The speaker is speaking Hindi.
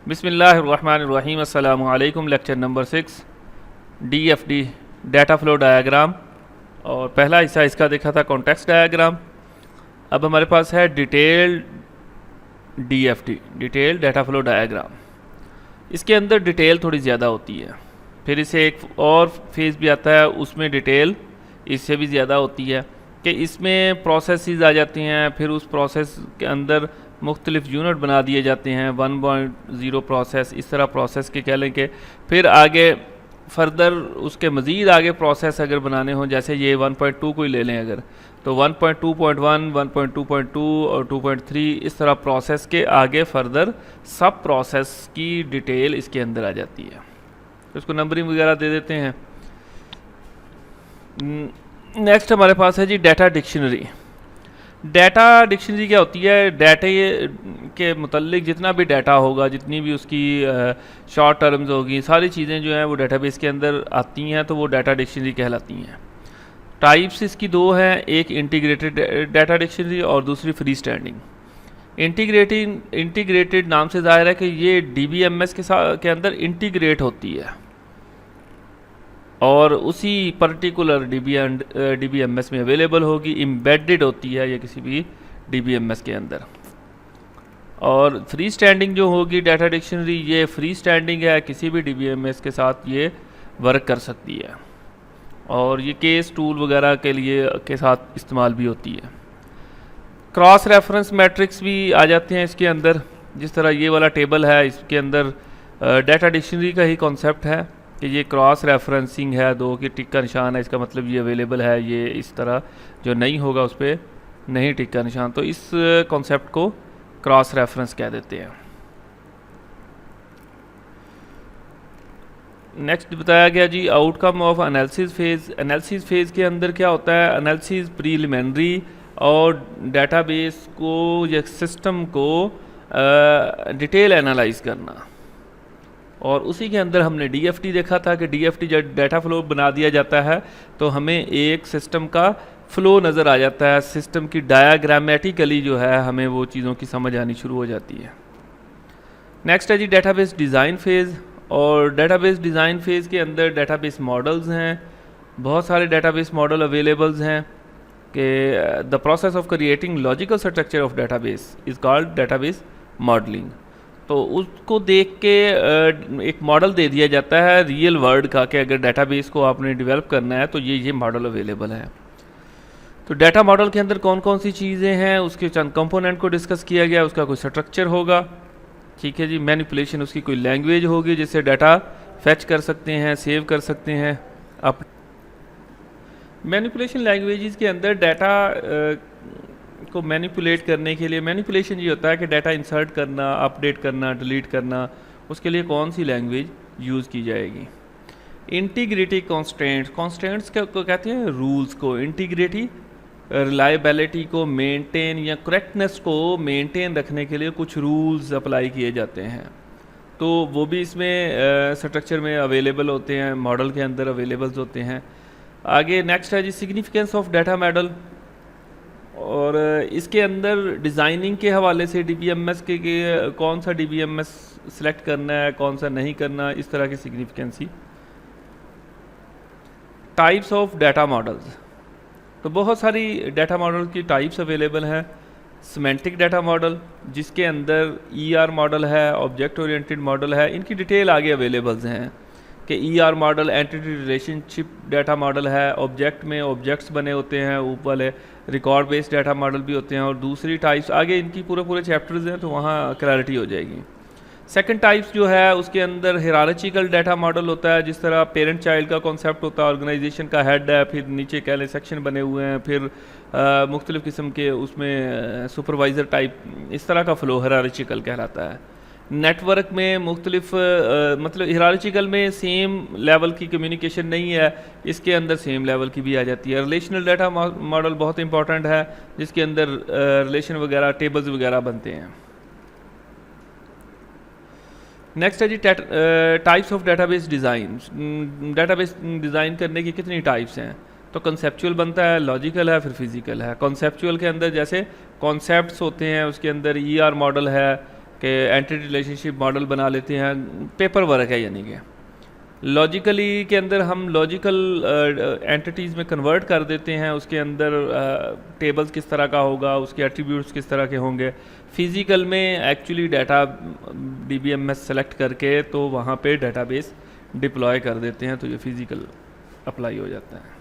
बिस्मिल्लाहिर्रहमानिर्रहीम। अस्सलामु अलैकुम। Lecture number 6 DFD data flow diagram, और पहला हिस्सा इसका देखा था कॉन्टेक्स्ट डायग्राम। अब हमारे पास है detail DFD detail data flow diagram. इसके अंदर डिटेल थोड़ी ज़्यादा होती है। फिर इसे एक और फेज़ भी आता है, उसमें डिटेल इससे भी ज़्यादा होती है कि इसमें प्रोसेसेस आ जाती हैं। फिर उस प्रोसेस के अंदर मुख्तलिफ यूनिट बना दिए जाते हैं, 1.0 प्रोसेस, इस तरह प्रोसेस के कह लें कि फिर आगे फर्दर उसके मज़ीद आगे प्रोसेस अगर बनाने हों, जैसे ये 1.2 को ही ले लें अगर, तो 1.2.1, 1.2.2 और 2.3 इस तरह प्रोसेस के आगे फर्दर सब प्रोसेस की डिटेल इसके अंदर आ जाती है। तो इसको नंबरिंग वगैरह दे देते हैं। नेक्स्ट हमारे पास है जी डाटा डिक्शनरी। डाटा डिक्शनरी क्या होती है? डाटे के मुतल्लिक जितना भी डाटा होगा, जितनी भी उसकी शॉर्ट टर्म्स होगी, सारी चीज़ें जो हैं वो डाटाबेस के अंदर आती हैं, तो वो डाटा डिक्शनरी कहलाती हैं। टाइप्स इसकी दो हैं, एक इंटीग्रेटेड डाटा डिक्शनरी और दूसरी फ्री स्टैंडिंग। इंटीग्रेटेड नाम से ज़ाहिर है कि ये DBMS के अंदर इंटीग्रेट होती है और उसी पर्टिकुलर DBMS में अवेलेबल होगी, एम्बेडेड होती है ये किसी भी DBMS के अंदर। और फ्री स्टैंडिंग जो होगी डाटा डिक्शनरी, ये फ्री स्टैंडिंग है, किसी भी DBMS के साथ ये वर्क कर सकती है और ये केस टूल वगैरह के लिए के साथ इस्तेमाल भी होती है। क्रॉस रेफरेंस मैट्रिक्स भी आ जाते हैं इसके अंदर। जिस तरह ये वाला टेबल है, इसके अंदर डाटा डिक्शनरी का ही कॉन्सेप्ट है कि ये क्रॉस रेफरेंसिंग है, दो की टिक का निशान है, इसका मतलब ये अवेलेबल है, ये इस तरह जो नहीं होगा उस पर नहीं टिक का निशान, तो इस कॉन्सेप्ट को क्रॉस रेफरेंस कह देते हैं। नेक्स्ट बताया गया जी outcome of analysis phase. Analysis phase के अंदर क्या होता है? एनालिसिस प्रीलिमिनरी और डेटाबेस को या सिस्टम को डिटेल एनालाइज करना, और उसी के अंदर हमने DFD देखा था कि DFD जब डाटा फ्लो बना दिया जाता है तो हमें एक सिस्टम का फ़्लो नज़र आ जाता है, सिस्टम की डायाग्रामेटिकली जो है हमें वो चीज़ों की समझ आनी शुरू हो जाती है। नेक्स्ट है जी डेटाबेस डिज़ाइन फेज़। और डेटाबेस डिज़ाइन फेज़ के अंदर डेटाबेस मॉडल्स हैं, बहुत सारे डेटाबेस मॉडल अवेलेबल्स हैं कि the process of creating logical structure of database is called database modelling. तो उसको देख के एक मॉडल दे दिया जाता है रियल वर्ल्ड का कि अगर डेटाबेस को आपने डेवलप करना है तो ये मॉडल अवेलेबल है। तो डाटा मॉडल के अंदर कौन कौन सी चीज़ें हैं, उसके चंद कंपोनेंट को डिस्कस किया गया। उसका कोई स्ट्रक्चर होगा, ठीक है जी। मैनिपुलेशन, उसकी कोई लैंग्वेज होगी जिससे डाटा फैच कर सकते हैं, सेव कर सकते हैं। अब मैनिपुलेशन लैंग्वेजेस के अंदर डाटा को मैनिपुलेट करने के लिए, मैनिपुलेशन ये होता है कि डाटा इंसर्ट करना, अपडेट करना, डिलीट करना, उसके लिए कौन सी लैंग्वेज यूज़ की जाएगी। इंटीग्रिटी कॉन्स्टेंट्स, कॉन्स्टेंट्स को कहते हैं रूल्स को। इंटीग्रिटी रिलायबिलिटी को मेंटेन या करेक्टनेस को मेंटेन रखने के लिए कुछ रूल्स अप्लाई किए जाते हैं, तो वो भी इसमें स्ट्रक्चर में अवेलेबल होते हैं, मॉडल के अंदर अवेलेबल होते हैं। आगे नेक्स्ट है जी सिग्निफिकेंस ऑफ डाटा मॉडल, और इसके अंदर डिज़ाइनिंग के हवाले से DBMS के कौन सा DBMS सिलेक्ट करना है, कौन सा नहीं करना, इस तरह की significancy. Types of data models, तो बहुत सारी डाटा मॉडल की टाइप्स अवेलेबल हैं। सिमेंटिक डाटा मॉडल, जिसके अंदर ER मॉडल है, ऑब्जेक्ट ओरिएंटेड मॉडल है, इनकी डिटेल आगे अवेलेबल्स हैं कि ER model entity relationship data model है, ऑब्जेक्ट में ऑब्जेक्ट्स बने होते हैं, ऊपर वाले रिकॉर्ड बेस्ड डाटा मॉडल भी होते हैं, और दूसरी टाइप्स आगे इनकी पूरे चैप्टर्स हैं तो वहाँ क्लैरिटी हो जाएगी। सेकंड टाइप्स जो है उसके अंदर हिरार्चिकल डाटा मॉडल होता है, जिस तरह पेरेंट चाइल्ड का कॉन्सेप्ट होता है, ऑर्गेनाइजेशन का हेड है, फिर नीचे कह लें सेक्शन बने हुए हैं, फिर मुख्तलिफ़ किस्म के उसमें सुपरवाइज़र टाइप, इस तरह का फ़्लो हिरार्चिकल कहलाता है। नेटवर्क में मुख्तलिफ मतलब हिरार्चिकल में सेम लेवल की कम्युनिकेशन नहीं है, इसके अंदर सेम लेवल की भी आ जाती है। रिलेशनल डाटा मॉडल बहुत इंपॉर्टेंट है, जिसके अंदर रिलेशन वगैरह, टेबल्स वगैरह बनते हैं। नेक्स्ट है जी types of database design. Database design करने की कितनी टाइप्स हैं? तो कंसेप्चुअल बनता है, लॉजिकल है, फिर फिजिकल है। कंसेप्चुअल के अंदर जैसे कॉन्सेप्ट्स होते हैं, उसके अंदर ER मॉडल है, कि एंटिटी रिलेशनशिप मॉडल बना लेते हैं, पेपर वर्क है यानी कि लॉजिकली के अंदर हम लॉजिकल एंटिटीज़ में कन्वर्ट कर देते हैं, उसके अंदर टेबल्स किस तरह का होगा, उसके एट्रीब्यूट्स किस तरह के होंगे। फिज़िकल में एक्चुअली डाटा DBMS सेलेक्ट करके तो वहाँ पे डेटाबेस डिप्लॉय कर देते हैं, तो ये फिज़िकल अप्लाई हो जाता है।